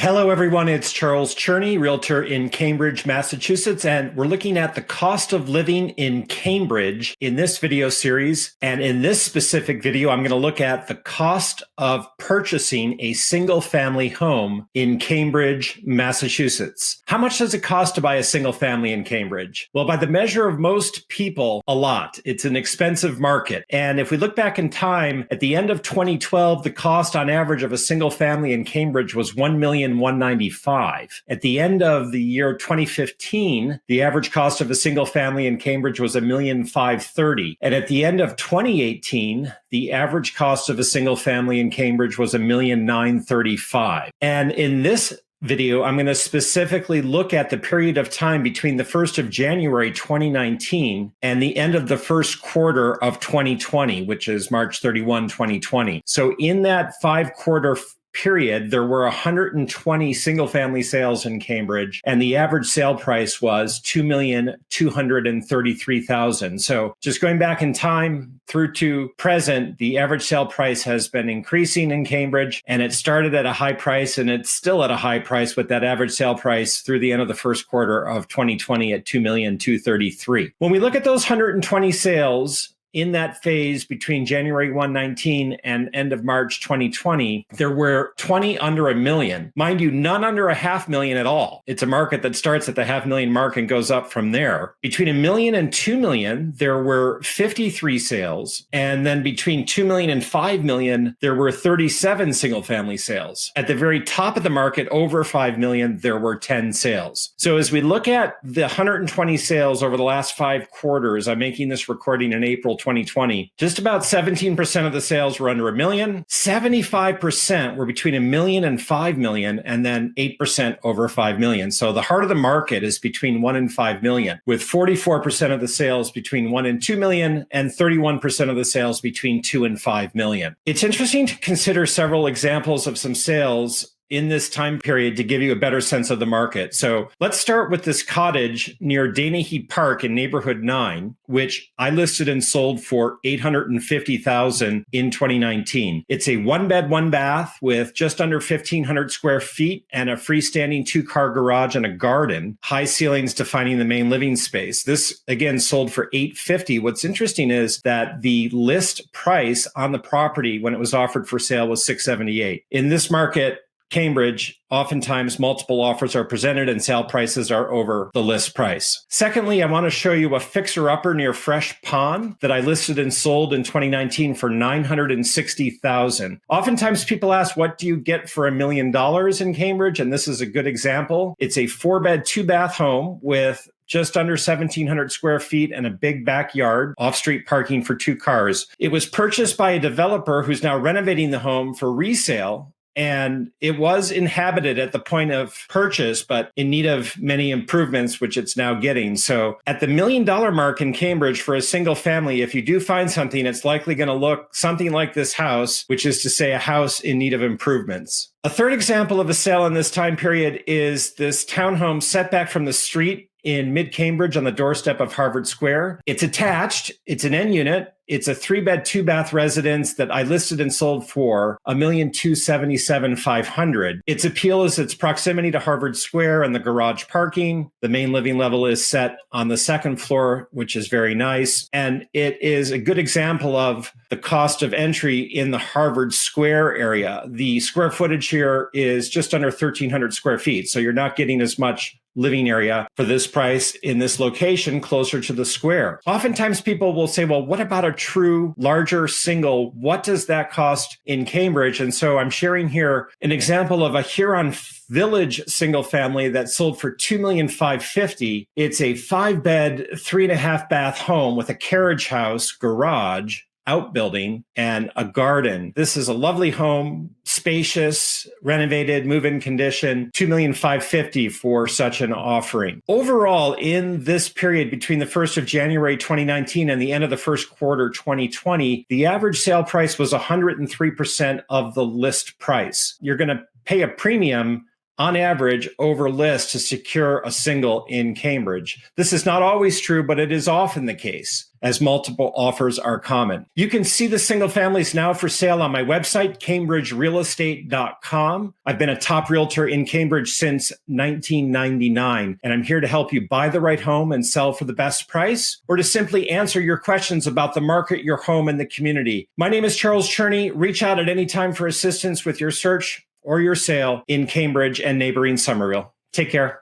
Hello, everyone. It's Charles Cherney, realtor in Cambridge, Massachusetts, and we're looking at the cost of living in Cambridge in this video series. And in this specific video, I'm going to look at the cost of purchasing a single family home in Cambridge, Massachusetts. How much does it cost to buy a single family in Cambridge? Well, by the measure of most people, a lot. It's an expensive market. And if we look back in time, at the end of 2012, the cost on average of a single family in Cambridge was $1,195,000. At the end of the year 2015, the average cost of a single family in Cambridge was $1,530,000. And at the end of 2018, the average cost of a single family in Cambridge was $1,935,000. And in this video, I'm going to specifically look at the period of time between the 1st of January 2019 and the end of the first quarter of 2020, which is March 31, 2020. So in that 5-quarter period, there were 120 single-family sales in Cambridge, and the average sale price was $2,233,000. So just going back in time through to present, the average sale price has been increasing in Cambridge, and it started at a high price, and it's still at a high price with that average sale price through the end of the first quarter of 2020 at $2,233,000. When we look at those 120 sales, in that phase between January 119 and end of March 2020, there were 20 under $1 million. Mind you, none under $500,000 at all. It's a market that starts at the $500,000 mark and goes up from there. Between $1 million and $2 million, there were 53 sales. And then between $2 million and $5 million, there were 37 single-family sales. At the very top of the market, over $5 million, there were 10 sales. So as we look at the 120 sales over the last 5 quarters, I'm making this recording in April 2020, just about 17% of the sales were under $1 million. 75% were between $1 million and $5 million, and then 8% over $5 million. So the heart of the market is between $1 and $5 million, with 44% of the sales between $1 and $2 million, and 31% of the sales between $2 and $5 million. It's interesting to consider several examples of some sales in this time period to give you a better sense of the market. So let's start with this cottage near Danahee Park in Neighborhood 9, which I listed and sold for $850,000 in 2019. It's a 1-bed, 1-bath with just under 1,500 square feet and a freestanding 2-car garage and a garden, high ceilings defining the main living space. This, again, sold for $850,000. What's interesting is that the list price on the property when it was offered for sale was $678,000. In this market, Cambridge, oftentimes multiple offers are presented and sale prices are over the list price. Secondly, I want to show you a fixer-upper near Fresh Pond that I listed and sold in 2019 for $960,000. Oftentimes people ask, what do you get for $1 million in Cambridge? And this is a good example. It's a 4-bed, 2-bath home with just under 1,700 square feet and a big backyard, off-street parking for 2 cars. It was purchased by a developer who's now renovating the home for resale. And it was inhabited at the point of purchase, but in need of many improvements, which it's now getting. So at the $1 million mark in Cambridge for a single family, if you do find something, it's likely going to look something like this house, which is to say a house in need of improvements. A third example of a sale in this time period is this townhome setback from the street in mid-Cambridge on the doorstep of Harvard Square. It's attached. It's an end unit. It's a 3-bed, 2-bath residence that I listed and sold for $1,277,500. Its appeal is its proximity to Harvard Square and the garage parking. The main living level is set on the 2nd floor, which is very nice. And it is a good example of the cost of entry in the Harvard Square area. The square footage here is just under 1,300 square feet. So you're not getting as much living area for this price in this location closer to the square. Oftentimes people will say, well, what about a true larger single? What does that cost in Cambridge? And so I'm sharing here an example of a Huron Village single family that sold for $2,550,000. It's a 5-bed, 3.5-bath home with a carriage house, garage, outbuilding, and a garden. This is a lovely home, spacious, renovated, move-in condition, $2,550,000 for such an offering. Overall, in this period between the 1st of January 2019 and the end of the first quarter 2020, the average sale price was 103% of the list price. You're going to pay a premium on average over list to secure a single in Cambridge. This is not always true, but it is often the case, as multiple offers are common. You can see the single families now for sale on my website, cambridgerealestate.com. I've been a top realtor in Cambridge since 1999, and I'm here to help you buy the right home and sell for the best price, or to simply answer your questions about the market, your home, and the community. My name is Charles Cherney. Reach out at any time for assistance with your search or your sale in Cambridge and neighboring Somerville. Take care.